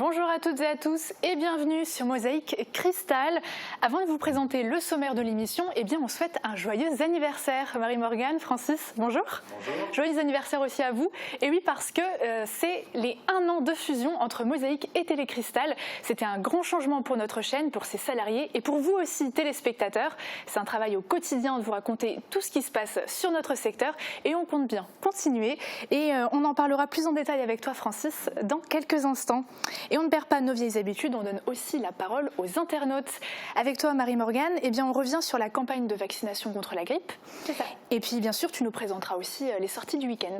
Bonjour à toutes et à tous et bienvenue sur Mosaïque Cristal. Avant de vous présenter le sommaire de l'émission, on souhaite un joyeux anniversaire. Marie-Morgane, Francis, bonjour. Bonjour. Joyeux anniversaire aussi à vous. Et oui, parce que c'est les 1 an de fusion entre Mosaïque et Télécristal. C'était un grand changement pour notre chaîne, pour ses salariés et pour vous aussi, téléspectateurs. C'est un travail au quotidien de vous raconter tout ce qui se passe sur notre secteur et on compte bien continuer. Et on en parlera plus en détail avec toi, Francis, dans quelques instants. Et on ne perd pas nos vieilles habitudes, on donne aussi la parole aux internautes. Avec toi, Marie-Morgane, on revient sur la campagne de vaccination contre la grippe. C'est ça. Et puis, bien sûr, tu nous présenteras aussi les sorties du week-end.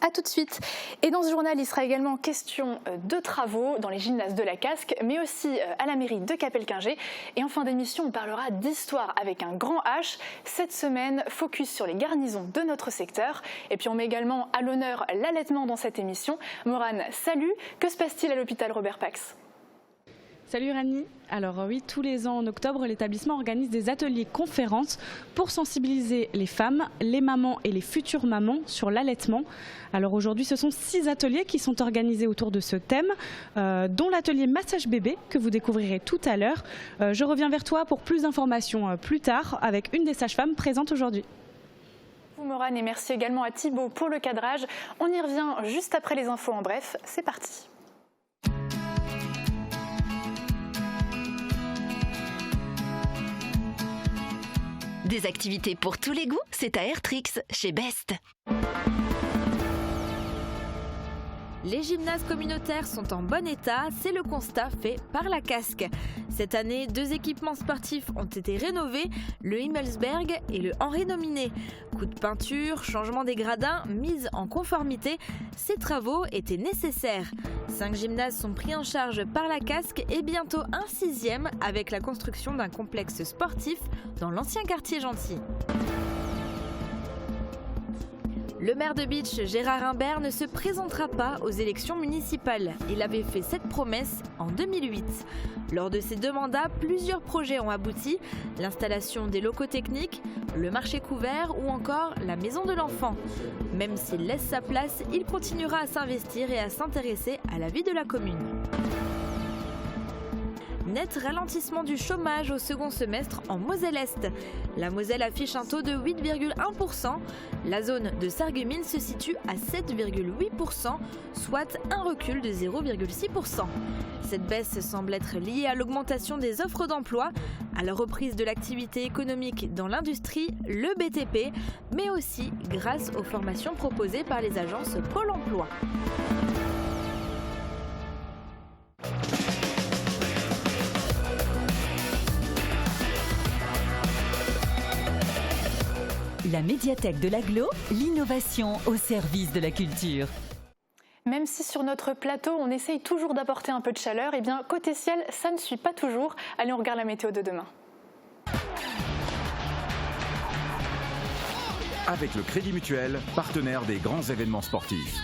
A tout de suite. Et dans ce journal, il sera également question de travaux dans les gymnases de la Casque, mais aussi à la mairie de Capelquingé. Et en fin d'émission, on parlera d'histoire avec un grand H. Cette semaine, focus sur les garnisons de notre secteur. Et puis on met également à l'honneur l'allaitement dans cette émission. Morane, salut. Que se passe-t-il à l'hôpital Robert Pax ? Salut Rani. Alors oui, tous les ans en octobre, l'établissement organise des ateliers conférences pour sensibiliser les femmes, les mamans et les futures mamans sur l'allaitement. Alors aujourd'hui, ce sont 6 ateliers qui sont organisés autour de ce thème, dont l'atelier massage bébé que vous découvrirez tout à l'heure. Je reviens vers toi pour plus d'informations plus tard avec une des sages-femmes présentes aujourd'hui. Morane, et merci également à Thibaut pour le cadrage. On y revient juste après les infos en bref. C'est parti. Des activités pour tous les goûts, c'est à Airtrix, chez Best. Les gymnases communautaires sont en bon état, c'est le constat fait par la Casque. Cette année, 2 équipements sportifs ont été rénovés, le Himmelsberg et le Henri Nominé. Coup de peinture, changement des gradins, mise en conformité, ces travaux étaient nécessaires. 5 gymnases sont pris en charge par la Casque et bientôt un 6e avec la construction d'un complexe sportif dans l'ancien quartier Gentil. Le maire de Bitche, Gérard Imbert, ne se présentera pas aux élections municipales. Il avait fait cette promesse en 2008. Lors de ses 2 mandats, plusieurs projets ont abouti. L'installation des locaux techniques, le marché couvert ou encore la maison de l'enfant. Même s'il laisse sa place, il continuera à s'investir et à s'intéresser à la vie de la commune. Net ralentissement du chômage au second semestre en Moselle-Est. La Moselle affiche un taux de 8,1%. La zone de Sarreguemines se situe à 7,8%, soit un recul de 0,6%. Cette baisse semble être liée à l'augmentation des offres d'emploi, à la reprise de l'activité économique dans l'industrie, le BTP, mais aussi grâce aux formations proposées par les agences Pôle emploi. La médiathèque de l'Agglo, l'innovation au service de la culture. Même si sur notre plateau, on essaye toujours d'apporter un peu de chaleur, côté ciel, ça ne suit pas toujours. Allez, on regarde la météo de demain. Avec le Crédit Mutuel, partenaire des grands événements sportifs.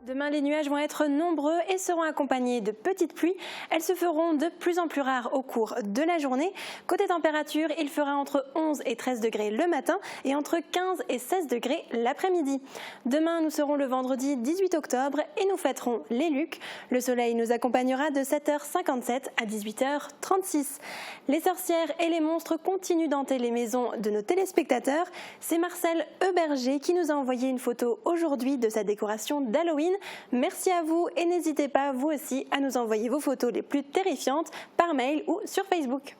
Demain, les nuages vont être nombreux et seront accompagnés de petites pluies. Elles se feront de plus en plus rares au cours de la journée. Côté température, il fera entre 11 et 13 degrés le matin et entre 15 et 16 degrés l'après-midi. Demain, nous serons le vendredi 18 octobre et nous fêterons les Lucs. Le soleil nous accompagnera de 7h57 à 18h36. Les sorcières et les monstres continuent d'hanter les maisons de nos téléspectateurs. C'est Marcel Heuberger qui nous a envoyé une photo aujourd'hui de sa décoration d'Halloween. Merci à vous et n'hésitez pas vous aussi à nous envoyer vos photos les plus terrifiantes par mail ou sur Facebook.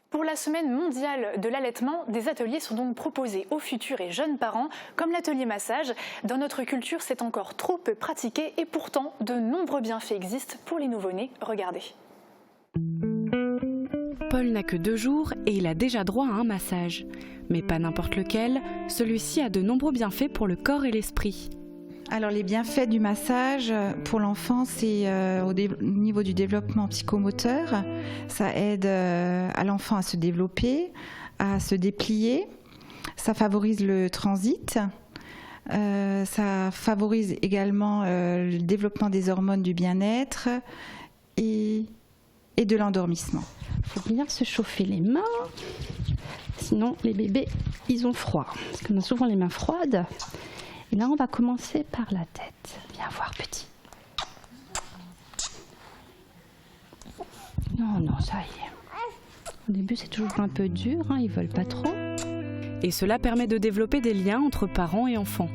Pour la semaine mondiale de l'allaitement, des ateliers sont donc proposés aux futurs et jeunes parents, comme l'atelier massage. Dans notre culture, c'est encore trop peu pratiqué et pourtant, de nombreux bienfaits existent pour les nouveau-nés. Regardez. Paul n'a que 2 jours et il a déjà droit à un massage. Mais pas n'importe lequel, celui-ci a de nombreux bienfaits pour le corps et l'esprit. Alors les bienfaits du massage pour l'enfant, c'est au niveau du développement psychomoteur. Ça aide à l'enfant à se développer, à se déplier. Ça favorise le transit. Ça favorise également le développement des hormones du bien-être et et de l'endormissement. Il faut bien se chauffer les mains, sinon les bébés, ils ont froid. Parce qu'on a souvent les mains froides. Et là, on va commencer par la tête. Viens voir, petit. Non, ça y est. Au début, c'est toujours un peu dur, hein, ils veulent pas trop. Et cela permet de développer des liens entre parents et enfants.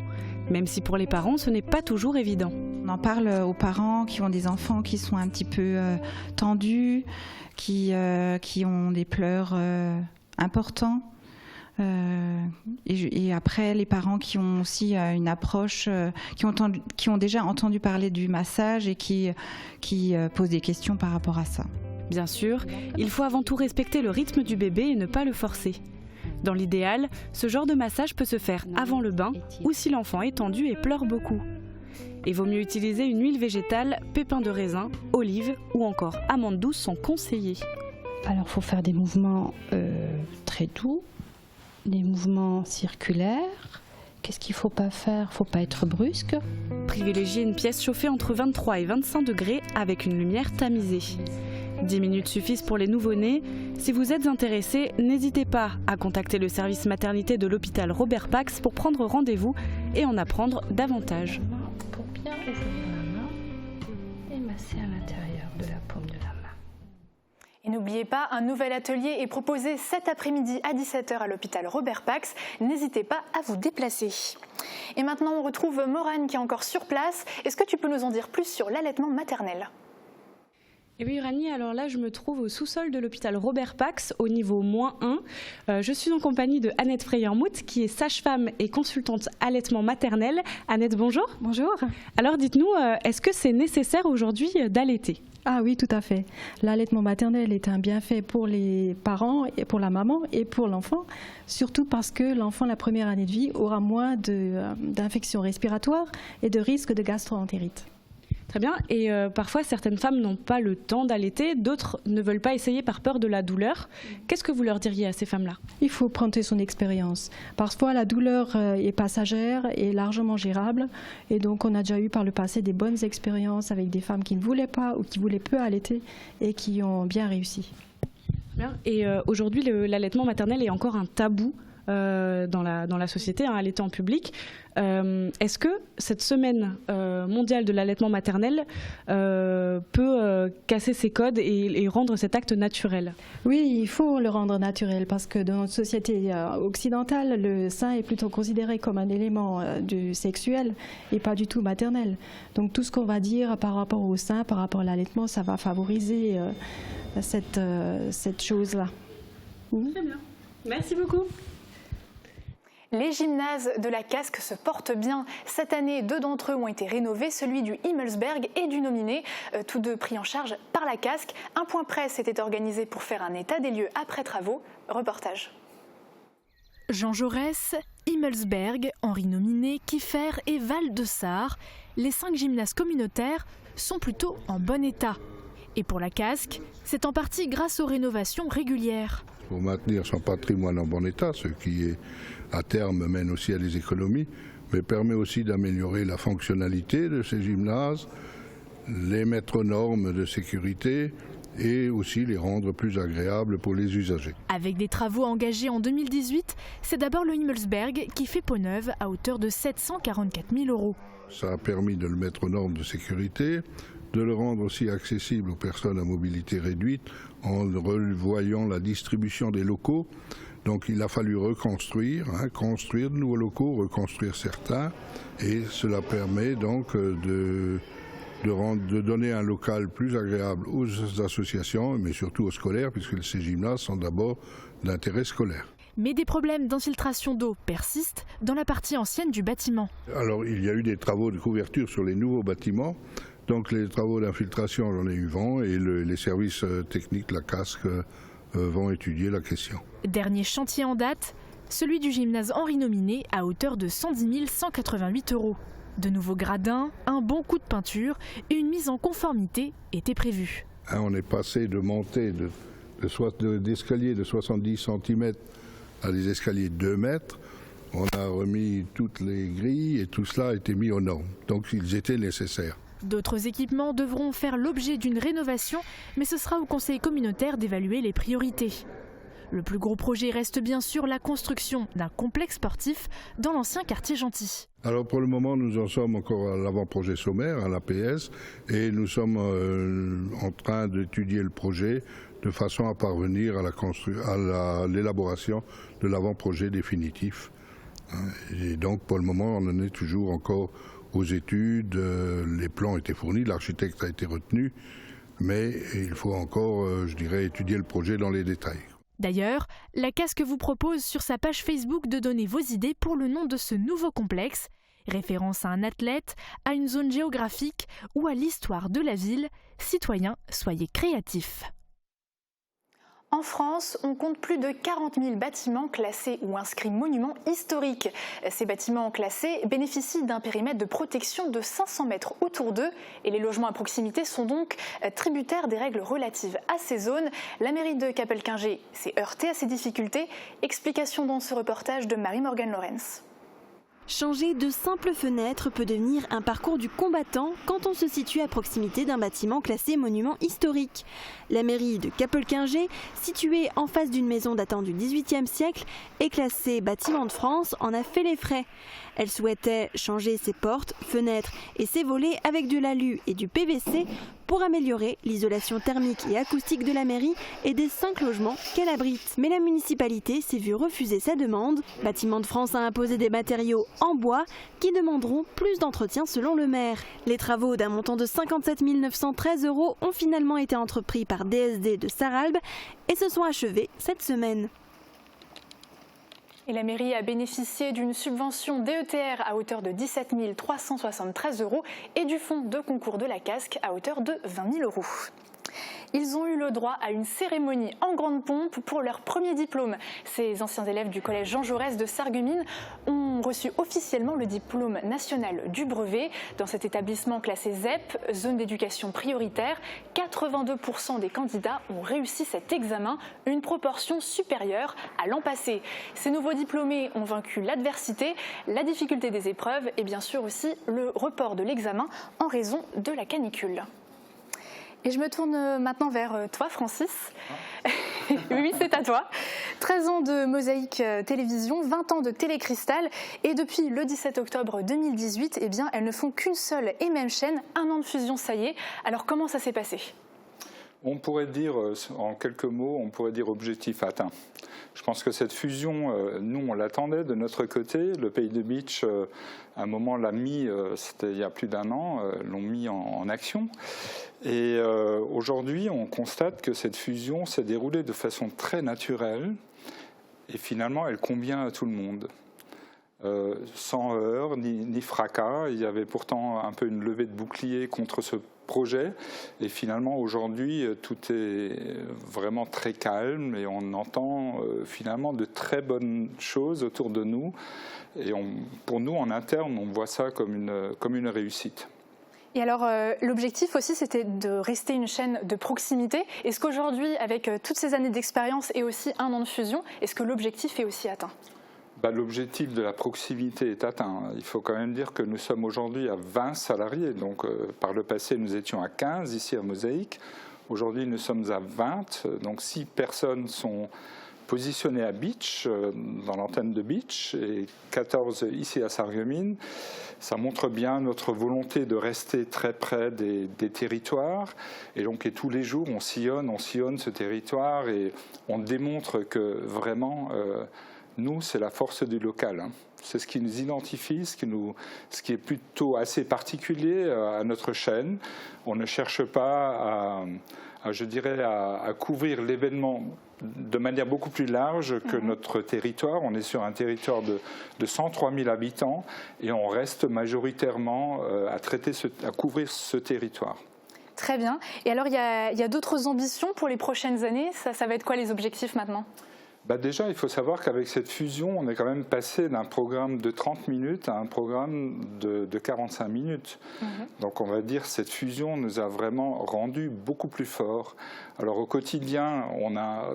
Même si pour les parents, ce n'est pas toujours évident. On en parle aux parents qui ont des enfants qui sont un petit peu tendus, qui ont des pleurs importants. Et après, les parents qui ont aussi une approche, qui ont déjà entendu parler du massage et qui posent des questions par rapport à ça. Bien sûr, il faut avant tout respecter le rythme du bébé et ne pas le forcer. Dans l'idéal, ce genre de massage peut se faire avant le bain ou si l'enfant est tendu et pleure beaucoup. Il vaut mieux utiliser une huile végétale, pépins de raisin, olive ou encore amandes douces sont conseillés. Alors il faut faire des mouvements très doux, des mouvements circulaires. Qu'est-ce qu'il ne faut pas faire? Il ne faut pas être brusque. Privilégiez une pièce chauffée entre 23 et 25 degrés avec une lumière tamisée. 10 minutes suffisent pour les nouveau-nés. Si vous êtes intéressé, n'hésitez pas à contacter le service maternité de l'hôpital Robert Pax pour prendre rendez-vous et en apprendre davantage. Pour bien ouvrir la main et masser à l'intérieur de la paume de la main. Et n'oubliez pas, un nouvel atelier est proposé cet après-midi à 17h à l'hôpital Robert Pax. N'hésitez pas à vous déplacer. Et maintenant, on retrouve Morane qui est encore sur place. Est-ce que tu peux nous en dire plus sur l'allaitement maternel ? Et oui, Rani, alors là, je me trouve au sous-sol de l'hôpital Robert Pax, au niveau -1. Je suis en compagnie de Annette Freyermuth, qui est sage-femme et consultante allaitement maternel. Annette, bonjour. Bonjour. Alors, dites-nous, est-ce que c'est nécessaire aujourd'hui d'allaiter ? Ah oui, tout à fait. L'allaitement maternel est un bienfait pour les parents, et pour la maman et pour l'enfant, surtout parce que l'enfant, la première année de vie, aura moins d'infections respiratoires et de risques de gastro-entérite. Très bien. Et parfois, certaines femmes n'ont pas le temps d'allaiter, d'autres ne veulent pas essayer par peur de la douleur. Qu'est-ce que vous leur diriez à ces femmes-là ? Il faut prendre son expérience. Parfois, la douleur est passagère et largement gérable. Et donc, on a déjà eu par le passé des bonnes expériences avec des femmes qui ne voulaient pas ou qui voulaient peu allaiter et qui ont bien réussi. Bien. Et aujourd'hui, l'allaitement maternel est encore un tabou dans la société, allaiter en public. Est-ce que cette semaine mondiale de l'allaitement maternel peut casser ces codes et rendre cet acte naturel ? Oui, il faut le rendre naturel parce que dans notre société occidentale, le sein est plutôt considéré comme un élément sexuel et pas du tout maternel. Donc tout ce qu'on va dire par rapport au sein, par rapport à l'allaitement, ça va favoriser cette chose-là. Très bien. Merci beaucoup. Les gymnases de la Casque se portent bien. Cette année, 2 d'entre eux ont été rénovés, celui du Himmelsberg et du Nominé, tous deux pris en charge par la Casque. Un point presse était organisé pour faire un état des lieux après travaux. Reportage. Jean Jaurès, Himmelsberg, Henri Nominé, Kiefer et Val-de-Sarre, les 5 gymnases communautaires sont plutôt en bon état. Et pour la Casque, c'est en partie grâce aux rénovations régulières. Pour maintenir son patrimoine en bon état, ce qui à terme mène aussi à des économies, mais permet aussi d'améliorer la fonctionnalité de ces gymnases, les mettre aux normes de sécurité et aussi les rendre plus agréables pour les usagers. Avec des travaux engagés en 2018, c'est d'abord le Himmelsberg qui fait peau neuve à hauteur de 744 000 €. Ça a permis de le mettre aux normes de sécurité, de le rendre aussi accessible aux personnes à mobilité réduite en revoyant la distribution des locaux. Donc il a fallu reconstruire, construire de nouveaux locaux, reconstruire certains, et cela permet donc de donner un local plus agréable aux associations, mais surtout aux scolaires, puisque ces gymnases sont d'abord d'intérêt scolaire. Mais des problèmes d'infiltration d'eau persistent dans la partie ancienne du bâtiment. Alors il y a eu des travaux de couverture sur les nouveaux bâtiments. Donc les travaux d'infiltration, j'en ai eu vent, et les services techniques, la Casque, vont étudier la question. Dernier chantier en date, celui du gymnase Henri Nominé à hauteur de 110 188 €. De nouveaux gradins, un bon coup de peinture et une mise en conformité étaient prévus. On est passé de montées d'escaliers de 70 cm à des escaliers de 2 mètres. On a remis toutes les grilles et tout cela a été mis aux normes. Donc ils étaient nécessaires. D'autres équipements devront faire l'objet d'une rénovation, mais ce sera au conseil communautaire d'évaluer les priorités. Le plus gros projet reste bien sûr la construction d'un complexe sportif dans l'ancien quartier Gentil. Alors pour le moment, nous en sommes encore à l'avant-projet sommaire, à l'APS, et nous sommes en train d'étudier le projet de façon à parvenir à l'élaboration de l'avant-projet définitif. Et donc pour le moment, on en est toujours encore aux études, les plans ont été fournis, l'architecte a été retenu, mais il faut encore, je dirais, étudier le projet dans les détails. D'ailleurs, la Casque vous propose sur sa page Facebook de donner vos idées pour le nom de ce nouveau complexe, référence à un athlète, à une zone géographique ou à l'histoire de la ville. Citoyens, soyez créatifs. En France, on compte plus de 40 000 bâtiments classés ou inscrits monuments historiques. Ces bâtiments classés bénéficient d'un périmètre de protection de 500 mètres autour d'eux et les logements à proximité sont donc tributaires des règles relatives à ces zones. La mairie de Capelquingé s'est heurtée à ces difficultés. Explication dans ce reportage de Marie-Morgane Lorenz. Changer de simples fenêtres peut devenir un parcours du combattant quand on se situe à proximité d'un bâtiment classé monument historique. La mairie de Capelquingé, située en face d'une maison datant du XVIIIe siècle et classée bâtiment de France, en a fait les frais. Elle souhaitait changer ses portes, fenêtres et ses volets avec de l'alu et du PVC pour améliorer l'isolation thermique et acoustique de la mairie et des 5 logements qu'elle abrite. Mais la municipalité s'est vue refuser sa demande. Bâtiment de France a imposé des matériaux en bois qui demanderont plus d'entretien selon le maire. Les travaux d'un montant de 57 913 € ont finalement été entrepris par DSD de Sarralbe et se sont achevés cette semaine. Et la mairie a bénéficié d'une subvention DETR à hauteur de 17 373 € et du fonds de concours de la Casque à hauteur de 20 000 €. Ils ont eu le droit à une cérémonie en grande pompe pour leur premier diplôme. Ces anciens élèves du collège Jean Jaurès de Sarreguemines ont reçu officiellement le diplôme national du brevet. Dans cet établissement classé ZEP, zone d'éducation prioritaire, 82% des candidats ont réussi cet examen, une proportion supérieure à l'an passé. Ces nouveaux diplômés ont vaincu l'adversité, la difficulté des épreuves et bien sûr aussi le report de l'examen en raison de la canicule. Et je me tourne maintenant vers toi, Francis. Oui, c'est à toi. 13 ans de Mosaïque Télévision, 20 ans de Télécristal. Et depuis le 17 octobre 2018, eh bien, elles ne font qu'une seule et même chaîne. 1 an de fusion, ça y est. Alors, comment ça s'est passé ? On pourrait dire, en quelques mots, on pourrait dire objectif atteint. Je pense que cette fusion, nous, on l'attendait de notre côté. Le Pays de Beach, à un moment, l'a mis, c'était il y a plus d'1 an, l'ont mis en action. Et aujourd'hui, on constate que cette fusion s'est déroulée de façon très naturelle et finalement, elle convient à tout le monde. Sans heurts ni fracas. Il y avait pourtant un peu une levée de bouclier contre ce projet et finalement aujourd'hui tout est vraiment très calme et on entend finalement de très bonnes choses autour de nous et pour nous en interne on voit ça comme une réussite. Et alors, l'objectif aussi, c'était de rester une chaîne de proximité. Est-ce qu'aujourd'hui, avec toutes ces années d'expérience et aussi 1 an de fusion, est-ce que l'objectif est aussi atteint ? L'objectif de la proximité est atteint. Il faut quand même dire que nous sommes aujourd'hui à 20 salariés. Donc, par le passé, nous étions à 15 ici à Mosaïque. Aujourd'hui, nous sommes à 20. Donc, 6 personnes sont positionnées à Beach, dans l'antenne de Beach, et 14 ici à Sarreguemines. Ça montre bien notre volonté de rester très près des territoires. Et donc, et tous les jours, on sillonne ce territoire et on démontre que vraiment... nous, c'est la force du local. C'est ce qui nous identifie, ce qui est plutôt assez particulier à notre chaîne. On ne cherche pas à couvrir l'événement de manière beaucoup plus large que notre territoire. On est sur un territoire de 103 000 habitants et on reste majoritairement à couvrir ce territoire. Très bien. Et alors, il y a d'autres ambitions pour les prochaines années. Ça va être quoi les objectifs maintenant ? Déjà, il faut savoir qu'avec cette fusion, on est quand même passé d'un programme de 30 minutes à un programme de 45 minutes. Donc on va dire que cette fusion nous a vraiment rendu beaucoup plus forts. Alors au quotidien, on a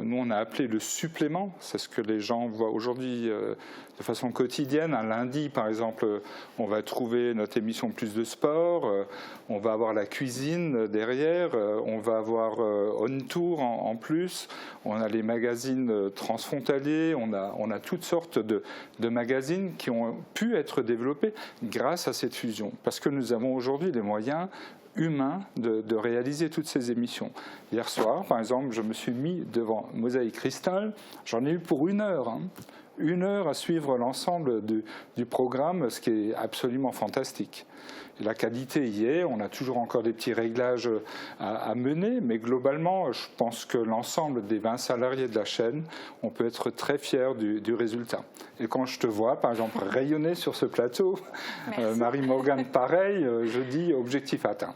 nous on a appelé le supplément, c'est ce que les gens voient aujourd'hui de façon quotidienne. Un lundi, par exemple, on va trouver notre émission Plus de sport, on va avoir la cuisine derrière, on va avoir On Tour en plus, on a les magazines transfrontaliers, on a toutes sortes de magazines qui ont pu être développés grâce à cette fusion, parce que nous avons aujourd'hui les moyens humain de réaliser toutes ces émissions. Hier soir, par exemple, je me suis mis devant Mosaïque Cristal, j'en ai eu pour 1 heure. Une heure à suivre l'ensemble du programme, ce qui est absolument fantastique. Et la qualité y est, on a toujours encore des petits réglages à mener, mais globalement, je pense que l'ensemble des 20 salariés de la chaîne, on peut être très fiers du résultat. Et quand je te vois, par exemple, rayonner sur ce plateau, Marie-Morgane, pareil, je dis objectif atteint.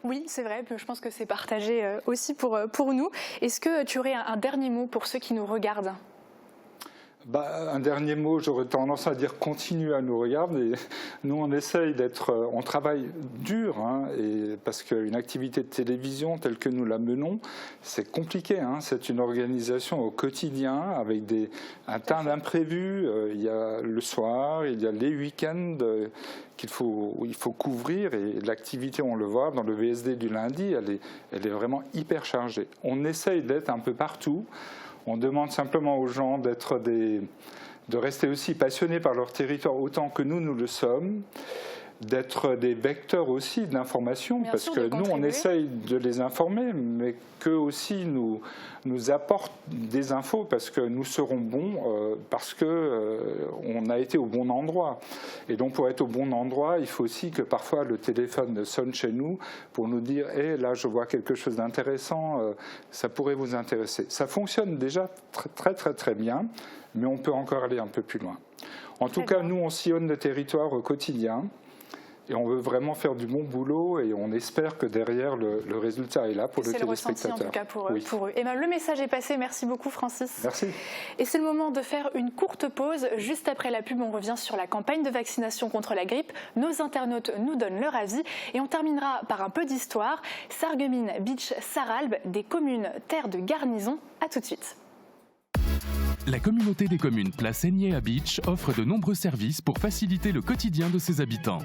Oui, c'est vrai, je pense que c'est partagé aussi pour nous. Est-ce que tu aurais un dernier mot pour ceux qui nous regardent ? Un dernier mot, j'aurais tendance à dire continue à nous regarder. Nous, on essaye on travaille dur, et parce qu'une activité de télévision telle que nous la menons, c'est compliqué. C'est une organisation au quotidien avec un tas d'imprévus. Il y a le soir, il y a les week-ends il faut couvrir, et l'activité, on le voit dans le VSD du lundi, elle est vraiment hyper chargée. On essaye d'être un peu partout. On demande simplement aux gens de rester aussi passionnés par leur territoire autant que nous le sommes, d'être des vecteurs aussi de l'information, parce que nous, on essaye de les informer, mais qu'eux aussi nous apportent des infos, parce que nous serons bons, parce qu'on a été au bon endroit. Et donc, pour être au bon endroit, il faut aussi que parfois le téléphone sonne chez nous pour nous dire « Eh, là, je vois quelque chose d'intéressant, ça pourrait vous intéresser ». Ça fonctionne déjà très, très, très bien, mais on peut encore aller un peu plus loin. En tout cas, nous, on sillonne le territoire au quotidien. Et on veut vraiment faire du bon boulot, et on espère que derrière le résultat est là pour le téléspectateur. C'est le ressenti en tout cas pour eux. Et le message est passé, merci beaucoup Francis. Merci. Et c'est le moment de faire une courte pause. Juste après la pub, on revient sur la campagne de vaccination contre la grippe. Nos internautes nous donnent leur avis et on terminera par un peu d'histoire. Sarreguemines, Bitche, Sarralbe, des communes terres de garnison. À tout de suite. La communauté des communes Place Aigné à Bitche offre de nombreux services pour faciliter le quotidien de ses habitants.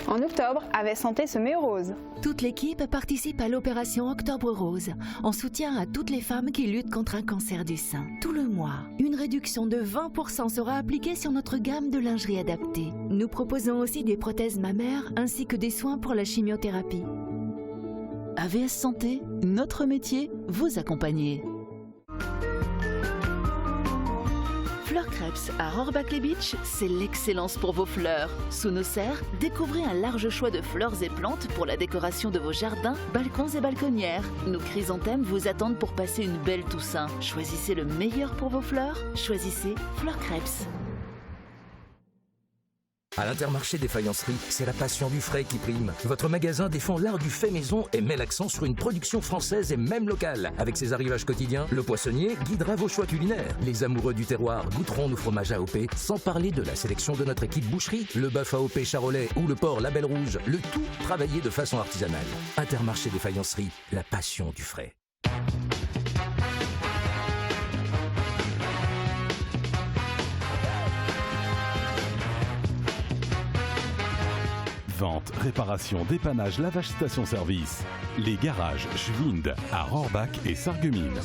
En octobre, AVS Santé se met au rose. Toute l'équipe participe à l'opération Octobre Rose, en soutien à toutes les femmes qui luttent contre un cancer du sein. Tout le mois, une réduction de 20% sera appliquée sur notre gamme de lingerie adaptée. Nous proposons aussi des prothèses mammaires ainsi que des soins pour la chimiothérapie. AVS Santé, notre métier, vous accompagner. Fleur Crêpes à Rohrbach-les-Bitches, c'est l'excellence pour vos fleurs. Sous nos serres, découvrez un large choix de fleurs et plantes pour la décoration de vos jardins, balcons et balconnières. Nos chrysanthèmes vous attendent pour passer une belle Toussaint. Choisissez le meilleur pour vos fleurs, choisissez Fleur Crêpes. À l'Intermarché des faïenceries, c'est la passion du frais qui prime. Votre magasin défend l'art du fait maison et met l'accent sur une production française et même locale. Avec ses arrivages quotidiens, le poissonnier guidera vos choix culinaires. Les amoureux du terroir goûteront nos fromages AOP, sans parler de la sélection de notre équipe boucherie, le bœuf AOP charolais ou le porc Label Rouge, le tout travaillé de façon artisanale. Intermarché des faïenceries, la passion du frais. Vente, réparation, dépannage, lavage station-service. Les garages Schwind à Rohrbach et Sarreguemines.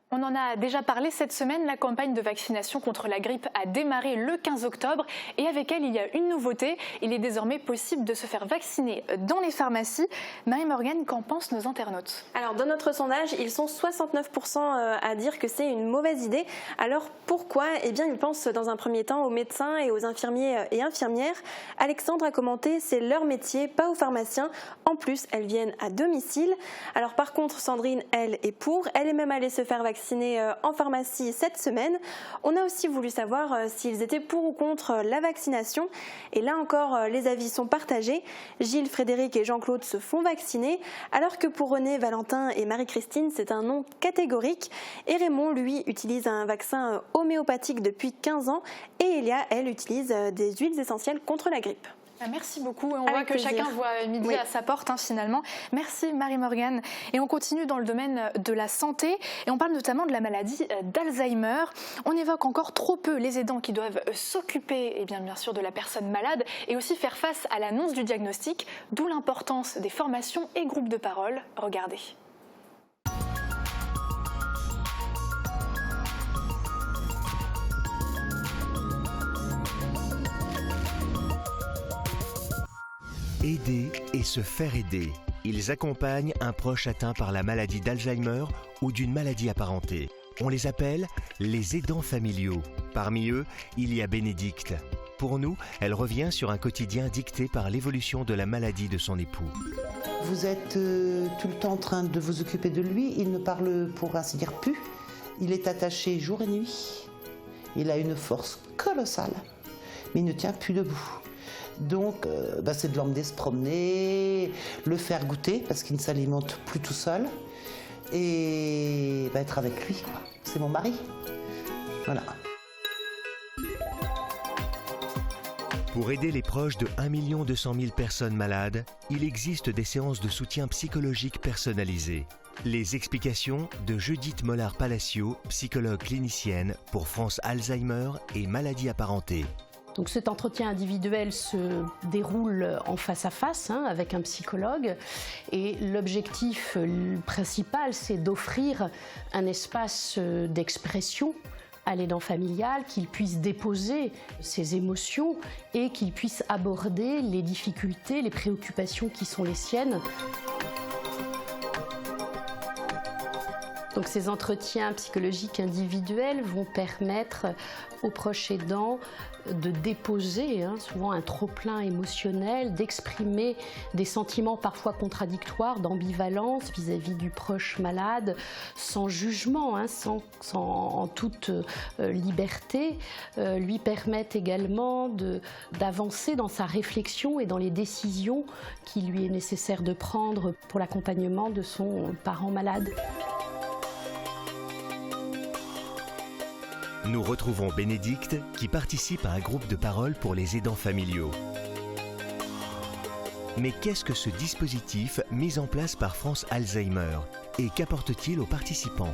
On en a déjà parlé cette semaine, la campagne de vaccination contre la grippe a démarré le 15 octobre et avec elle, il y a une nouveauté. Il est désormais possible de se faire vacciner dans les pharmacies. Marie-Morgane, qu'en pensent nos internautes? Alors, dans notre sondage, ils sont 69% à dire que c'est une mauvaise idée. Alors, pourquoi? Eh bien, ils pensent dans un premier temps aux médecins et aux infirmiers et infirmières. Alexandre a commenté, c'est leur métier, pas aux pharmaciens. En plus, elles viennent à domicile. Alors, par contre, Sandrine, elle, est pour. Elle est même allée se faire vacciner vaccinés en pharmacie cette semaine. On a aussi voulu savoir s'ils étaient pour ou contre la vaccination. Et là encore, les avis sont partagés. Gilles, Frédéric et Jean-Claude se font vacciner, alors que pour René, Valentin et Marie-Christine, c'est un non catégorique. Et Raymond, lui, utilise un vaccin homéopathique depuis 15 ans. Et Elia, elle, utilise des huiles essentielles contre la grippe. Merci beaucoup. On voit que chacun voit midi à sa porte finalement. Merci Marie-Morgane. Et on continue dans le domaine de la santé et on parle notamment de la maladie d'Alzheimer. On évoque encore trop peu les aidants qui doivent s'occuper bien sûr de la personne malade et aussi faire face à l'annonce du diagnostic, d'où l'importance des formations et groupes de parole. Regardez. Aider et se faire aider. Ils accompagnent un proche atteint par la maladie d'Alzheimer ou d'une maladie apparentée. On les appelle les aidants familiaux. Parmi eux, il y a Bénédicte. Pour nous, elle revient sur un quotidien dicté par l'évolution de la maladie de son époux. Vous êtes tout le temps en train de vous occuper de lui. Il ne parle pour ainsi dire plus. Il est attaché jour et nuit. Il a une force colossale, mais il ne tient plus debout. Donc, c'est de l'emmener se promener, le faire goûter, parce qu'il ne s'alimente plus tout seul, et être avec lui, quoi. C'est mon mari. Voilà. Pour aider les proches de 1 200 000 personnes malades, il existe des séances de soutien psychologique personnalisées. Les explications de Judith Mollard-Palacio, psychologue clinicienne pour France Alzheimer et maladies apparentées. Donc cet entretien individuel se déroule en face à face avec un psychologue et l'objectif principal, c'est d'offrir un espace d'expression à l'aidant familial, qu'il puisse déposer ses émotions et qu'il puisse aborder les difficultés, les préoccupations qui sont les siennes. Donc ces entretiens psychologiques individuels vont permettre aux proches aidants de déposer souvent un trop-plein émotionnel, d'exprimer des sentiments parfois contradictoires, d'ambivalence vis-à-vis du proche malade, sans jugement, en toute liberté, lui permettent également d'avancer dans sa réflexion et dans les décisions qu'il lui est nécessaire de prendre pour l'accompagnement de son parent malade. Nous retrouvons Bénédicte qui participe à un groupe de parole pour les aidants familiaux. Mais qu'est-ce que ce dispositif mis en place par France Alzheimer et qu'apporte-t-il aux participants ?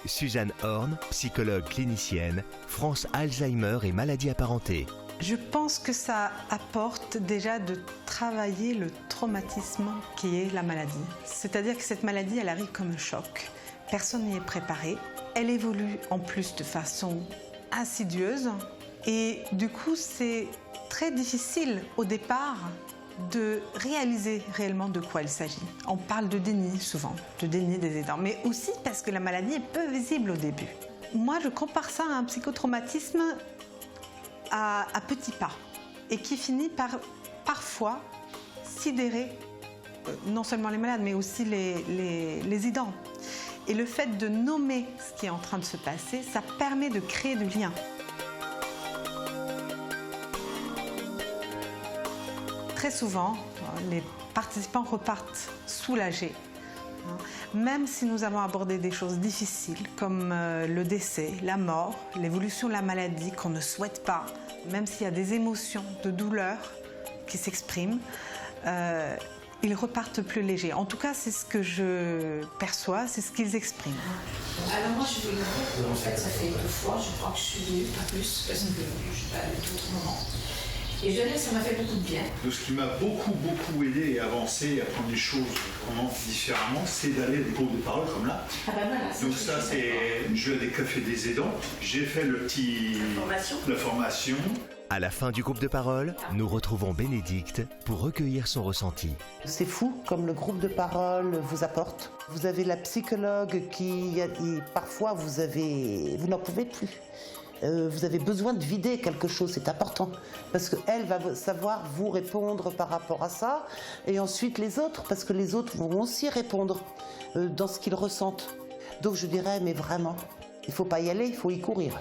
Suzanne Horn, psychologue clinicienne, France Alzheimer et maladies apparentées. Je pense que ça apporte déjà de travailler le traumatisme qui est la maladie. C'est-à-dire que cette maladie, elle arrive comme un choc. Personne n'y est préparé. Elle évolue en plus de façon insidieuse et du coup c'est très difficile au départ de réaliser réellement de quoi il s'agit. On parle de déni souvent, de déni des aidants, mais aussi parce que la maladie est peu visible au début. Moi je compare ça à un psychotraumatisme à petits pas et qui finit par parfois sidérer non seulement les malades mais aussi les aidants. Et le fait de nommer ce qui est en train de se passer, ça permet de créer du lien. Très souvent, les participants repartent soulagés. Même si nous avons abordé des choses difficiles comme le décès, la mort, l'évolution de la maladie qu'on ne souhaite pas, même s'il y a des émotions de douleur qui s'expriment, ils repartent plus légers. En tout cas, c'est ce que je perçois, c'est ce qu'ils expriment. Alors moi, je vais vous dire qu'en fait, ça fait 2 fois, je crois que je suis venue, pas plus, parce que je n'ai pas allé tout autre moment. Et je dirais que ça m'a fait beaucoup de bien. Ce qui m'a beaucoup aidé et avancé à prendre les choses vraiment différemment, c'est d'aller à des groupes de parole comme là. Ah ben voilà, donc ça, je vais à des cafés des aidants. J'ai fait la formation. À la fin du groupe de parole, nous retrouvons Bénédicte pour recueillir son ressenti. C'est fou comme le groupe de parole vous apporte. Vous avez la psychologue qui parfois vous n'en pouvez plus. Vous avez besoin de vider quelque chose, c'est important. Parce qu'elle va savoir vous répondre par rapport à ça. Et ensuite les autres, parce que les autres vont aussi répondre dans ce qu'ils ressentent. Donc je dirais, mais vraiment, il ne faut pas y aller, il faut y courir.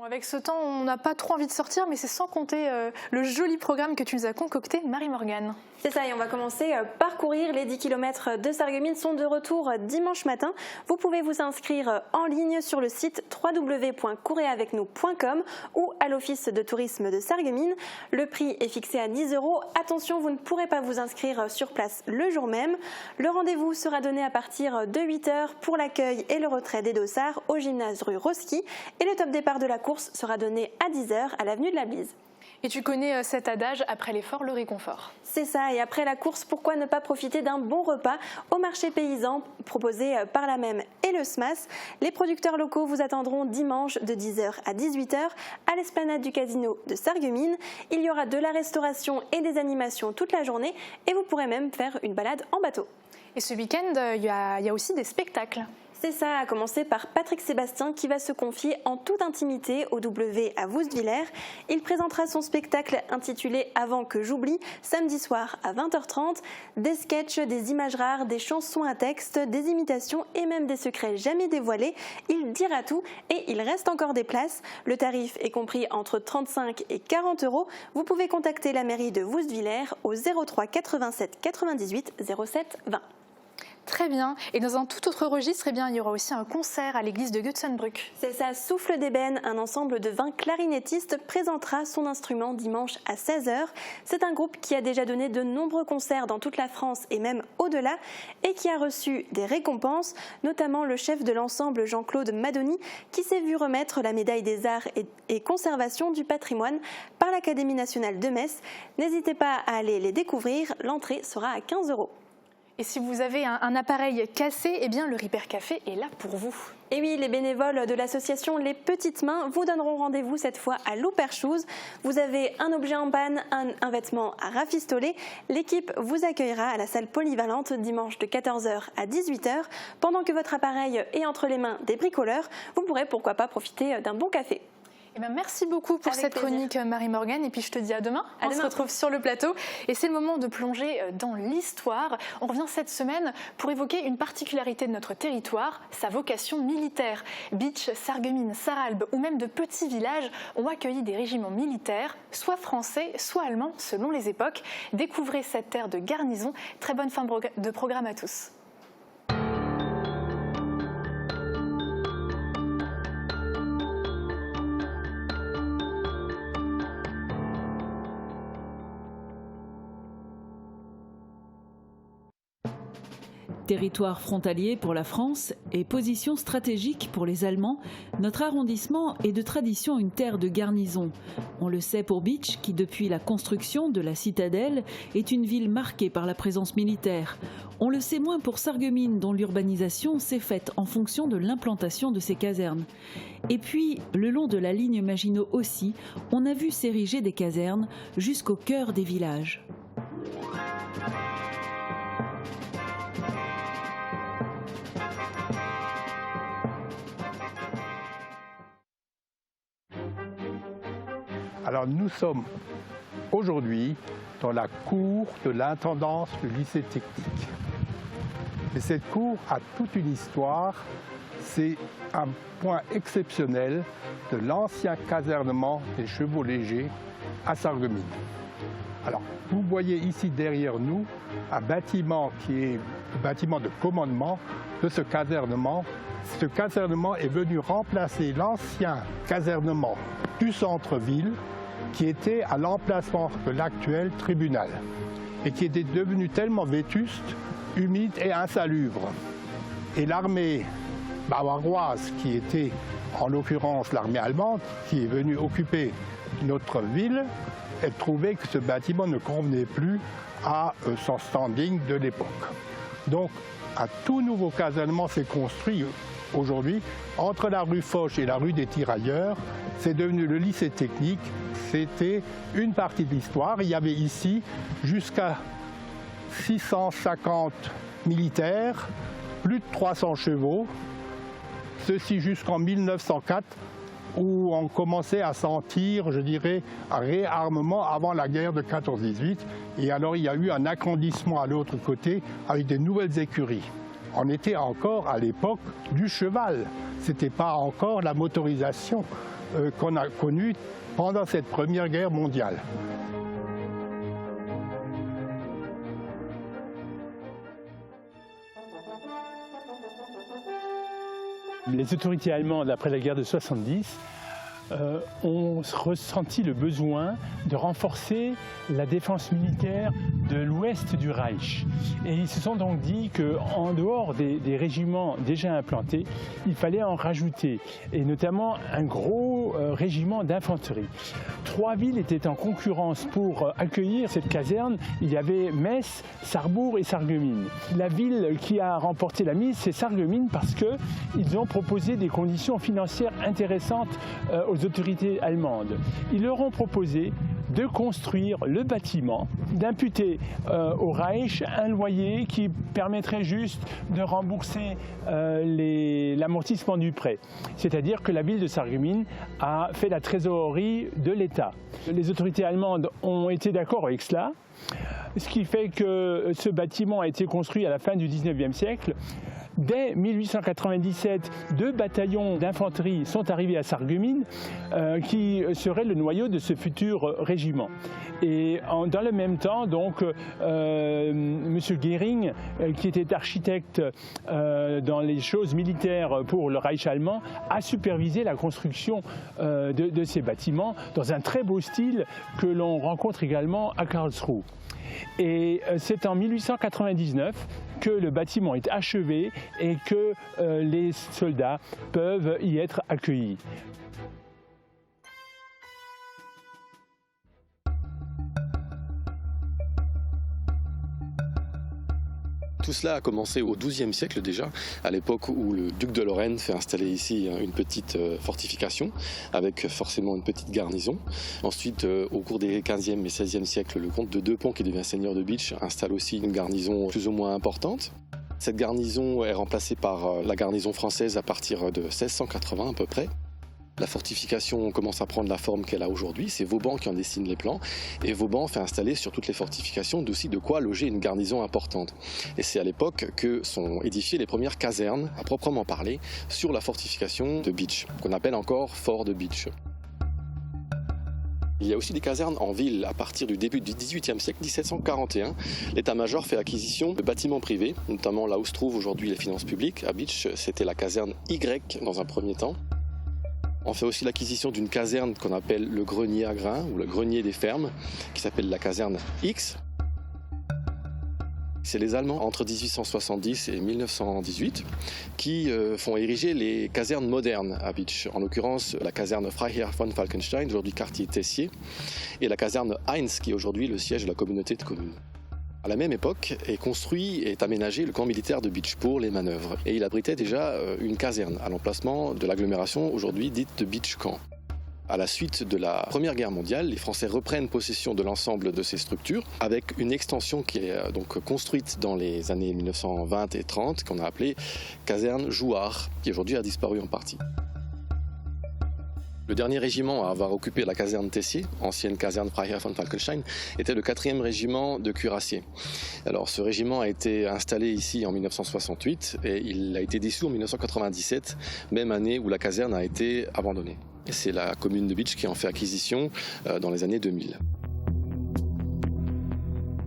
Avec ce temps, on n'a pas trop envie de sortir, mais c'est sans compter le joli programme que tu nous as concocté, Marie-Morgane. C'est ça, et on va commencer par courir. Les 10 km de Sarreguemines sont de retour dimanche matin. Vous pouvez vous inscrire en ligne sur le site www.courezavecnous.com ou à l'office de tourisme de Sarreguemines. Le prix est fixé à 10 €. Attention, vous ne pourrez pas vous inscrire sur place le jour même. Le rendez-vous sera donné à partir de 8 h pour l'accueil et le retrait des dossards au gymnase rue Roski. Et le top départ de la course sera donné à 10 h à l'avenue de la Blise. Et tu connais cet adage, après l'effort, le réconfort. C'est ça, et après la course, pourquoi ne pas profiter d'un bon repas au marché paysan proposé par la MEM et le SMAS. Les producteurs locaux vous attendront dimanche de 10 h à 18 h à l'esplanade du casino de Sarreguemines. Il y aura de la restauration et des animations toute la journée et vous pourrez même faire une balade en bateau. Et ce week-end, il y a aussi des spectacles. C'est ça, à commencer par Patrick Sébastien qui va se confier en toute intimité au W à Woustviller. Il présentera son spectacle intitulé Avant que j'oublie, samedi soir à 20 h 30. Des sketchs, des images rares, des chansons à texte, des imitations et même des secrets jamais dévoilés. Il dira tout et il reste encore des places. Le tarif est compris entre 35 et 40 €. Vous pouvez contacter la mairie de Woustviller au 03 87 98 07 20. Très bien. Et dans un tout autre registre, il y aura aussi un concert à l'église de Götzenbrück. C'est ça, Souffle d'ébène, un ensemble de 20 clarinettistes présentera son instrument dimanche à 16 h. C'est un groupe qui a déjà donné de nombreux concerts dans toute la France et même au-delà et qui a reçu des récompenses, notamment le chef de l'ensemble Jean-Claude Madoni qui s'est vu remettre la médaille des arts et conservation du patrimoine par l'Académie nationale de Metz. N'hésitez pas à aller les découvrir, l'entrée sera à 15 €. Et si vous avez un appareil cassé, le Repair Café est là pour vous. Et oui, les bénévoles de l'association Les Petites Mains vous donneront rendez-vous cette fois à Looper Shoes. Vous avez un objet en panne, un vêtement à rafistoler. L'équipe vous accueillera à la salle polyvalente dimanche de 14 h à 18 h. Pendant que votre appareil est entre les mains des bricoleurs, vous pourrez pourquoi pas profiter d'un bon café. Merci beaucoup pour cette chronique, Marie-Morgane. Et puis je te dis à demain. On se retrouve sur le plateau. Et c'est le moment de plonger dans l'histoire. On revient cette semaine pour évoquer une particularité de notre territoire, sa vocation militaire. Bitche, Sarreguemines, Sarralbe ou même de petits villages ont accueilli des régiments militaires, soit français, soit allemands, selon les époques. Découvrez cette terre de garnison. Très bonne fin de programme à tous. Territoire frontalier pour la France et position stratégique pour les Allemands, notre arrondissement est de tradition une terre de garnison. On le sait pour Bitche, qui depuis la construction de la citadelle est une ville marquée par la présence militaire. On le sait moins pour Sarreguemines, dont l'urbanisation s'est faite en fonction de l'implantation de ses casernes. Et puis, le long de la ligne Maginot aussi, on a vu s'ériger des casernes jusqu'au cœur des villages. Alors nous sommes aujourd'hui dans la cour de l'intendance du lycée technique. Et cette cour a toute une histoire. C'est un point exceptionnel de l'ancien casernement des chevaux légers à Sarreguemines. Alors vous voyez ici derrière nous un bâtiment qui est le bâtiment de commandement de ce casernement. Ce casernement est venu remplacer l'ancien casernement du centre-ville qui était à l'emplacement de l'actuel tribunal et qui était devenu tellement vétuste, humide et insalubre. Et l'armée bavaroise, qui était en l'occurrence l'armée allemande, qui est venue occuper notre ville, elle trouvait que ce bâtiment ne convenait plus à son standing de l'époque. Donc un tout nouveau casernement s'est construit aujourd'hui entre la rue Foch et la rue des Tirailleurs. C'est devenu le lycée technique. C'était une partie de l'histoire. Il y avait ici jusqu'à 650 militaires, plus de 300 chevaux. Ceci jusqu'en 1904, où on commençait à sentir, je dirais, un réarmement avant la guerre de 14-18. Et alors il y a eu un agrandissement à l'autre côté avec des nouvelles écuries. On était encore à l'époque du cheval. Ce n'était pas encore la motorisation qu'on a connue pendant cette Première Guerre mondiale. Les autorités allemandes, après la guerre de 70, ont ressenti le besoin de renforcer la défense militaire de l'ouest du Reich. Et ils se sont donc dit qu'en dehors des régiments déjà implantés, il fallait en rajouter, et notamment un gros régiment d'infanterie. 3 villes étaient en concurrence pour accueillir cette caserne. Il y avait Metz, Sarrebourg et Sarreguemines. La ville qui a remporté la mise, c'est Sarreguemines, parce qu'ils ont proposé des conditions financières intéressantes aux autorités allemandes. Ils leur ont proposé de construire le bâtiment, d'imputer au Reich un loyer qui permettrait juste de rembourser l'amortissement du prêt. C'est-à-dire que la ville de Sarreguemines a fait la trésorerie de l'État. Les autorités allemandes ont été d'accord avec cela, ce qui fait que ce bâtiment a été construit à la fin du 19e siècle. Dès 1897, 2 bataillons d'infanterie sont arrivés à Sarreguemines, qui serait le noyau de ce futur régiment. Et dans le même temps, donc, M. Göring, qui était architecte dans les choses militaires pour le Reich allemand, a supervisé la construction de ces bâtiments dans un très beau style que l'on rencontre également à Karlsruhe. Et c'est en 1899 que le bâtiment est achevé et que les soldats peuvent y être accueillis. Tout cela a commencé au XIIe siècle déjà, à l'époque où le duc de Lorraine fait installer ici une petite fortification, avec forcément une petite garnison. Ensuite, au cours des XVe et XVIe siècles, le comte de Deux-Ponts, qui devient seigneur de Bitche, installe aussi une garnison plus ou moins importante. Cette garnison est remplacée par la garnison française à partir de 1680 à peu près. La fortification commence à prendre la forme qu'elle a aujourd'hui. C'est Vauban qui en dessine les plans. Et Vauban fait installer sur toutes les fortifications aussi de quoi loger une garnison importante. Et c'est à l'époque que sont édifiées les premières casernes, à proprement parler, sur la fortification de Bitche, qu'on appelle encore fort de Bitche. Il y a aussi des casernes en ville à partir du début du XVIIIe siècle, 1741. L'état-major fait acquisition de bâtiments privés, notamment là où se trouvent aujourd'hui les finances publiques. À Bitche, c'était la caserne Y dans un premier temps. On fait aussi l'acquisition d'une caserne qu'on appelle le grenier à grains ou le grenier des fermes, qui s'appelle la caserne X. C'est les Allemands entre 1870 et 1918 qui font ériger les casernes modernes à Bitche. En l'occurrence, la caserne Freiherr von Falkenstein, aujourd'hui quartier Tessier, et la caserne Heinz, qui est aujourd'hui le siège de la communauté de communes. À la même époque est construit et est aménagé le camp militaire de Bitche pour les manœuvres. Et il abritait déjà une caserne à l'emplacement de l'agglomération aujourd'hui dite de Bitche-Camp. À la suite de la Première Guerre mondiale, les Français reprennent possession de l'ensemble de ces structures avec une extension qui est donc construite dans les années 1920 et 30 qu'on a appelée caserne Jouard, qui aujourd'hui a disparu en partie. Le dernier régiment à avoir occupé la caserne Tessier, ancienne caserne Freiherr von Falkenstein, était le 4e régiment de cuirassiers. Alors ce régiment a été installé ici en 1968 et il a été dissous en 1997, même année où la caserne a été abandonnée. Et c'est la commune de Bitche qui en fait acquisition dans les années 2000.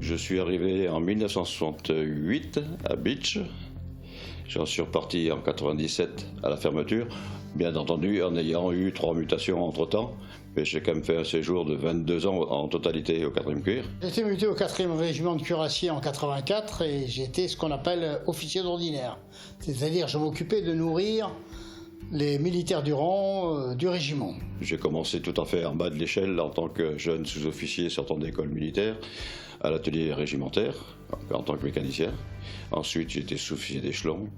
Je suis arrivé en 1968 à Bitche. J'en suis reparti en 1997 à la fermeture, bien entendu en ayant eu 3 mutations entre-temps, mais j'ai quand même fait un séjour de 22 ans en totalité au 4e cuir. J'ai été muté au 4e régiment de cuirassiers en 1984 et j'étais ce qu'on appelle officier d'ordinaire. C'est-à-dire je m'occupais de nourrir les militaires du rang du régiment. J'ai commencé tout à fait en bas de l'échelle en tant que jeune sous-officier sortant d'école militaire à l'atelier régimentaire en tant que mécanicien. Ensuite, j'ai été sous-officier d'échelon.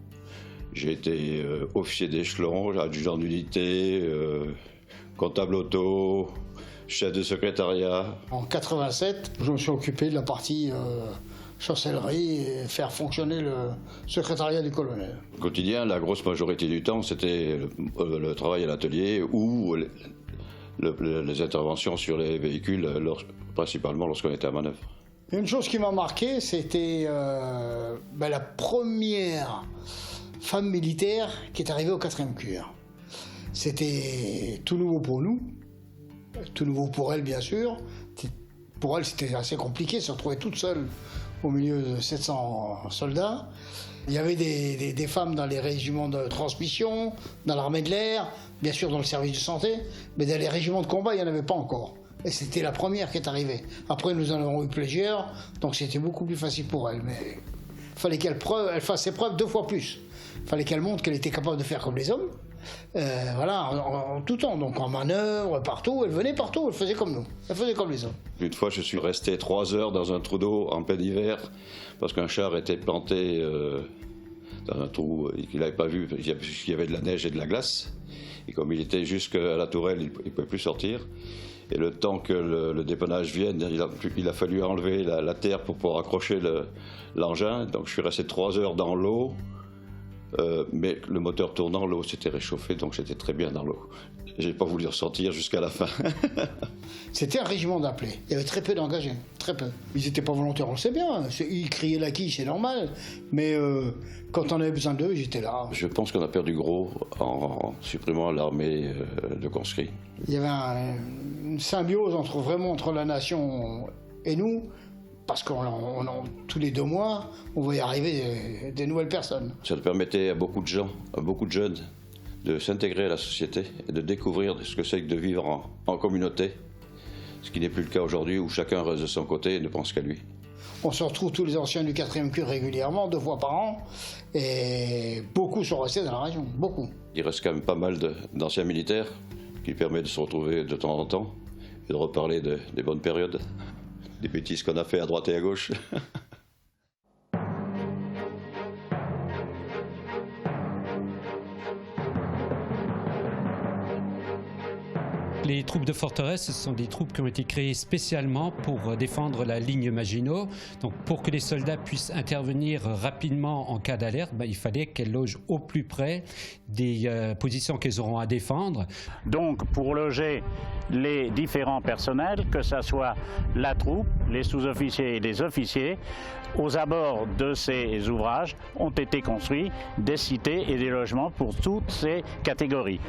J'ai été officier d'échelon, adjudant d'unité, comptable auto, chef de secrétariat. En 1987, je me suis occupé de la partie chancellerie et faire fonctionner le secrétariat du colonel. Au quotidien, la grosse majorité du temps, c'était le travail à l'atelier ou les interventions sur les véhicules, principalement lorsqu'on était à manœuvre. Une chose qui m'a marqué, c'était la première femme militaire qui est arrivée au 4e cuir. C'était tout nouveau pour nous, tout nouveau pour elle bien sûr. Pour elle, c'était assez compliqué de se retrouver toute seule au milieu de 700 soldats. Il y avait des femmes dans les régiments de transmission, dans l'armée de l'air, bien sûr dans le service de santé, mais dans les régiments de combat, il n'y en avait pas encore. Et c'était la première qui est arrivée. Après, nous en avons eu plusieurs, donc c'était beaucoup plus facile pour elle. Mais il fallait qu'elle fasse ses preuves 2 fois plus. Il fallait qu'elle montre qu'elle était capable de faire comme les hommes. Voilà, en tout temps, donc en manœuvre, partout, elle venait partout, elle faisait comme nous, elle faisait comme les hommes. Une fois, je suis resté 3 heures dans un trou d'eau en plein hiver, parce qu'un char était planté dans un trou qu'il n'avait pas vu, puisqu'il y avait de la neige et de la glace. Et comme il était jusqu'à la tourelle, il ne pouvait plus sortir. Et le temps que le dépannage vienne, il a fallu enlever la terre pour pouvoir accrocher l'engin. Donc je suis resté 3 heures dans l'eau. Mais le moteur tournant, l'eau s'était réchauffée, donc j'étais très bien dans l'eau. J'ai pas voulu ressortir jusqu'à la fin. C'était un régiment d'appelés. Il y avait très peu d'engagés, très peu. Ils n'étaient pas volontaires, on le sait bien. Ils criaient la quille, c'est normal. Mais quand on avait besoin d'eux, ils étaient là. Je pense qu'on a perdu gros en supprimant l'armée de conscrits. Il y avait une symbiose entre la nation et nous. Parce que tous les 2 mois, on voyait arriver des nouvelles personnes. Ça permettait à beaucoup de gens, à beaucoup de jeunes, de s'intégrer à la société et de découvrir ce que c'est que de vivre en communauté. Ce qui n'est plus le cas aujourd'hui où chacun reste de son côté et ne pense qu'à lui. On se retrouve tous les anciens du 4e cuir régulièrement, 2 fois par an, et beaucoup sont restés dans la région, beaucoup. Il reste quand même pas mal d'anciens militaires qui permettent de se retrouver de temps en temps et de reparler des bonnes périodes. Des bêtises qu'on a fait à droite et à gauche. Les troupes de forteresse, ce sont des troupes qui ont été créées spécialement pour défendre la ligne Maginot. Donc pour que les soldats puissent intervenir rapidement en cas d'alerte, il fallait qu'elles logent au plus près des positions qu'elles auront à défendre. Donc pour loger les différents personnels, que ce soit la troupe, les sous-officiers et les officiers, aux abords de ces ouvrages ont été construits des cités et des logements pour toutes ces catégories.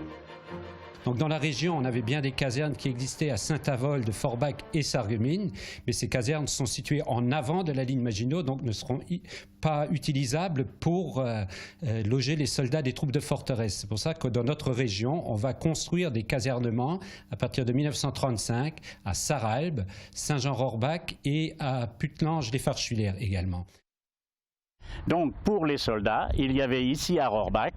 Donc dans la région, on avait bien des casernes qui existaient à Saint-Avold, Forbach et Sarreguemines, mais ces casernes sont situées en avant de la ligne Maginot, donc ne seront pas utilisables pour loger les soldats des troupes de forteresse. C'est pour ça que dans notre région, on va construire des casernements à partir de 1935 à Sarralbe, Saint-Jean-Rohrbach et à Puttelange-les-Farchulaires également. Donc pour les soldats, il y avait ici à Rohrbach,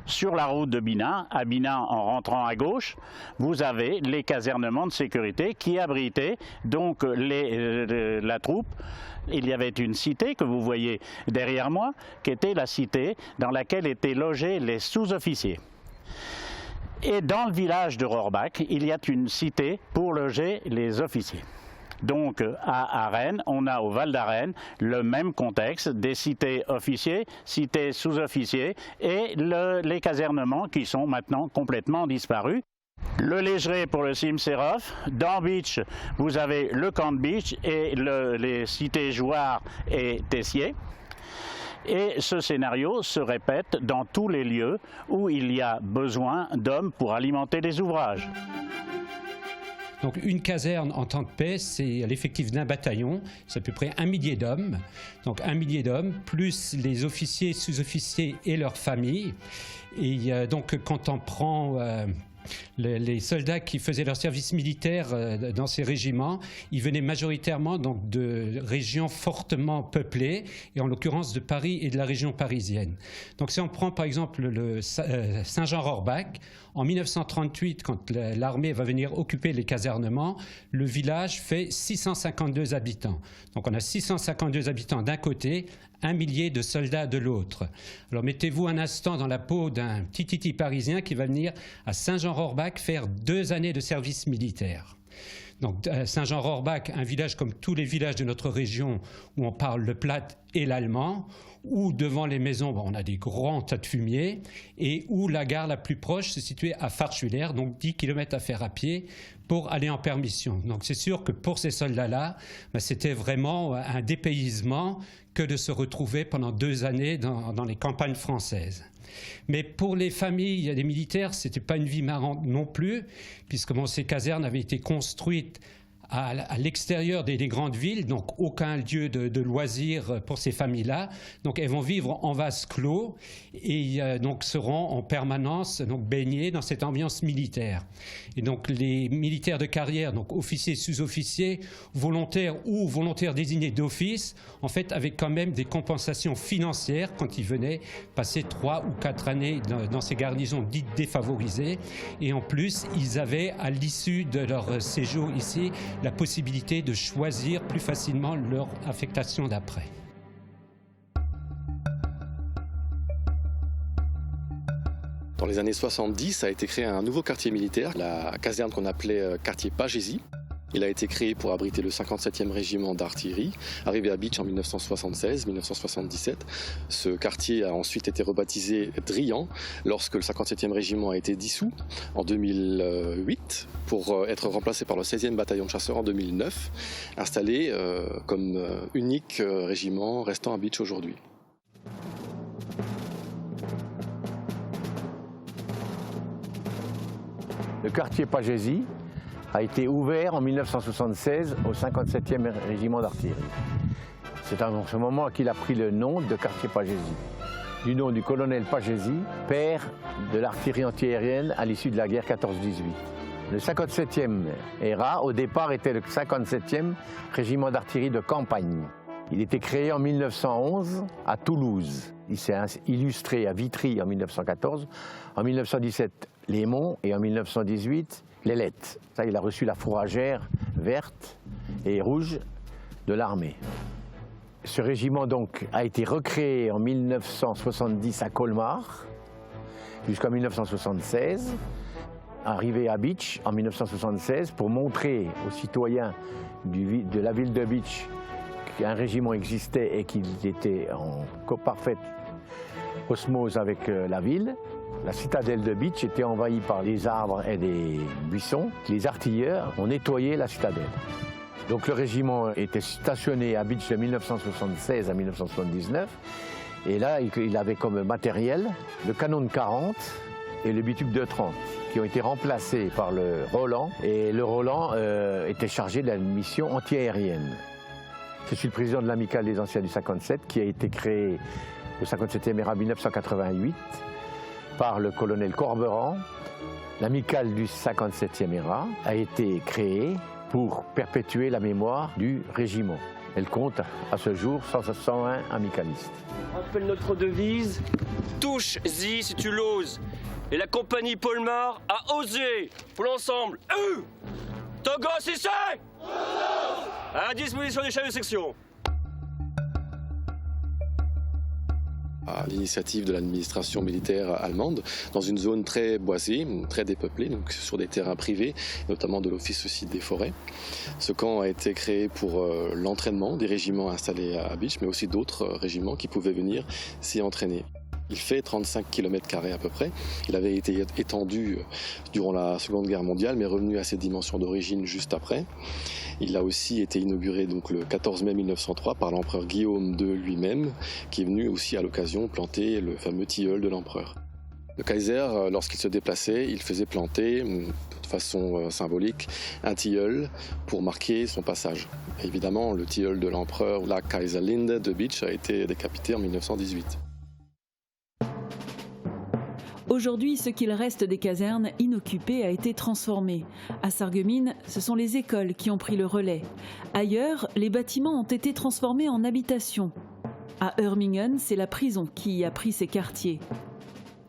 sur la route de Binat, à Binat en rentrant à gauche, vous avez les casernements de sécurité qui abritaient donc la troupe. Il y avait une cité que vous voyez derrière moi, qui était la cité dans laquelle étaient logés les sous-officiers. Et dans le village de Rohrbach, il y a une cité pour loger les officiers. Donc à Rennes, on a au Val d'Arène le même contexte, des cités officiers, cités sous-officiers et les casernements qui sont maintenant complètement disparus. Le Légeret pour le Cimserov. Dans Bitche, vous avez le camp de Bitche et les cités Jouarre et Tessier. Et ce scénario se répète dans tous les lieux où il y a besoin d'hommes pour alimenter les ouvrages. Donc une caserne en temps de paix, c'est l'effectif d'un bataillon, c'est à peu près 1 millier d'hommes. Donc 1 millier d'hommes, plus les officiers, sous-officiers et leurs familles. Et donc quand on prend les soldats qui faisaient leur service militaire dans ces régiments, ils venaient majoritairement donc de régions fortement peuplées, et en l'occurrence de Paris et de la région parisienne. Donc si on prend par exemple le Saint-Jean-Rohrbach, en 1938, quand l'armée va venir occuper les casernements, le village fait 652 habitants. Donc on a 652 habitants d'un côté, 1 millier de soldats de l'autre. Alors mettez-vous un instant dans la peau d'un petit titi parisien qui va venir à Saint-Jean-Rohrbach faire 2 années de service militaire. Donc Saint-Jean-Rohrbach, un village comme tous les villages de notre région où on parle le platte et l'allemand, où devant les maisons, on a des grands tas de fumier, et où la gare la plus proche se situait à Farschwiller, donc 10 km à faire à pied pour aller en permission. Donc c'est sûr que pour ces soldats-là, c'était vraiment un dépaysement que de se retrouver pendant 2 années dans les campagnes françaises. Mais pour les familles des militaires, ce n'était pas une vie marrante non plus, puisque ces casernes avaient été construites à l'extérieur des grandes villes, donc aucun lieu de loisirs pour ces familles-là. Donc elles vont vivre en vase clos et donc seront en permanence baignées dans cette ambiance militaire. Et donc les militaires de carrière, donc officiers, sous-officiers, volontaires ou volontaires désignés d'office, en fait avaient quand même des compensations financières quand ils venaient passer 3 ou 4 années dans ces garnisons dites défavorisées. Et en plus, ils avaient à l'issue de leur séjour ici la possibilité de choisir plus facilement leur affectation d'après. Dans les années 70, a été créé un nouveau quartier militaire, la caserne qu'on appelait quartier Pagésie. Il a été créé pour abriter le 57e régiment d'artillerie, arrivé à Bitche en 1976-1977. Ce quartier a ensuite été rebaptisé Drian lorsque le 57e régiment a été dissous en 2008 pour être remplacé par le 16e bataillon de chasseurs en 2009, installé comme unique régiment restant à Bitche aujourd'hui. Le quartier Pagésie a été ouvert en 1976 au 57e régiment d'artillerie. C'est à ce moment qu'il a pris le nom de quartier Pagésie, du nom du colonel Pagésie, père de l'artillerie antiaérienne à l'issue de la guerre 14-18. Le 57e ERA, au départ, était le 57e régiment d'artillerie de campagne. Il était créé en 1911 à Toulouse. Il s'est illustré à Vitry en 1914, en 1917 les Monts et en 1918 l'Ailette. Ça, il a reçu la fourragère verte et rouge de l'armée. Ce régiment donc a été recréé en 1970 à Colmar jusqu'en 1976, arrivé à Bitche en 1976 pour montrer aux citoyens de la ville de Bitche qu'un régiment existait et qu'il était en parfaite osmose avec la ville. La citadelle de Bitche était envahie par des arbres et des buissons. Les artilleurs ont nettoyé la citadelle. Donc le régiment était stationné à Bitche de 1976 à 1979. Et là, il avait comme matériel le canon de 40 et le bitube de 30, qui ont été remplacés par le Roland. Et le Roland était chargé de la mission antiaérienne. Je suis le président de l'amicale des anciens du 57, qui a été créé au 57e ERA 1988 par le colonel Corberan. L'amicale du 57e ERA a été créée pour perpétuer la mémoire du régiment. Elle compte à ce jour 101 amicalistes. On rappelle notre devise, touche-y si tu l'oses. Et la compagnie Polmar a osé pour l'ensemble. Togo Sissé à disposition des chefs de section. À l'initiative de l'administration militaire allemande, dans une zone très boisée, très dépeuplée, donc sur des terrains privés, notamment de l'Office aussi des forêts. Ce camp a été créé pour l'entraînement des régiments installés à Bitche, mais aussi d'autres régiments qui pouvaient venir s'y entraîner. Il fait 35 km² à peu près. Il avait été étendu durant la Seconde Guerre mondiale, mais revenu à ses dimensions d'origine juste après. Il a aussi été inauguré donc, le 14 mai 1903 par l'empereur Guillaume II lui-même, qui est venu aussi à l'occasion planter le fameux tilleul de l'empereur. Le Kaiser, lorsqu'il se déplaçait, il faisait planter, de façon symbolique, un tilleul pour marquer son passage. Et évidemment, le tilleul de l'empereur, la Kaiserlinde de Bitche, a été décapité en 1918. Aujourd'hui, ce qu'il reste des casernes inoccupées a été transformé. À Sarreguemines, ce sont les écoles qui ont pris le relais. Ailleurs, les bâtiments ont été transformés en habitations. À Hörmingen, c'est la prison qui y a pris ses quartiers.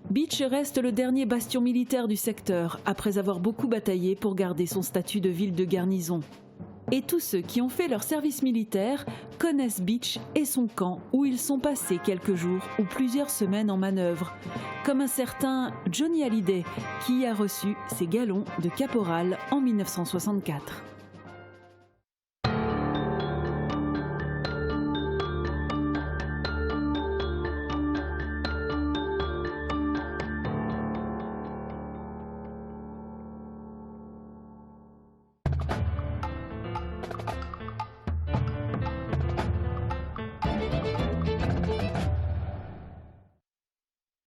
Bitche reste le dernier bastion militaire du secteur, après avoir beaucoup bataillé pour garder son statut de ville de garnison. Et tous ceux qui ont fait leur service militaire connaissent Bitche et son camp où ils sont passés quelques jours ou plusieurs semaines en manœuvre, comme un certain Johnny Hallyday qui y a reçu ses galons de caporal en 1964.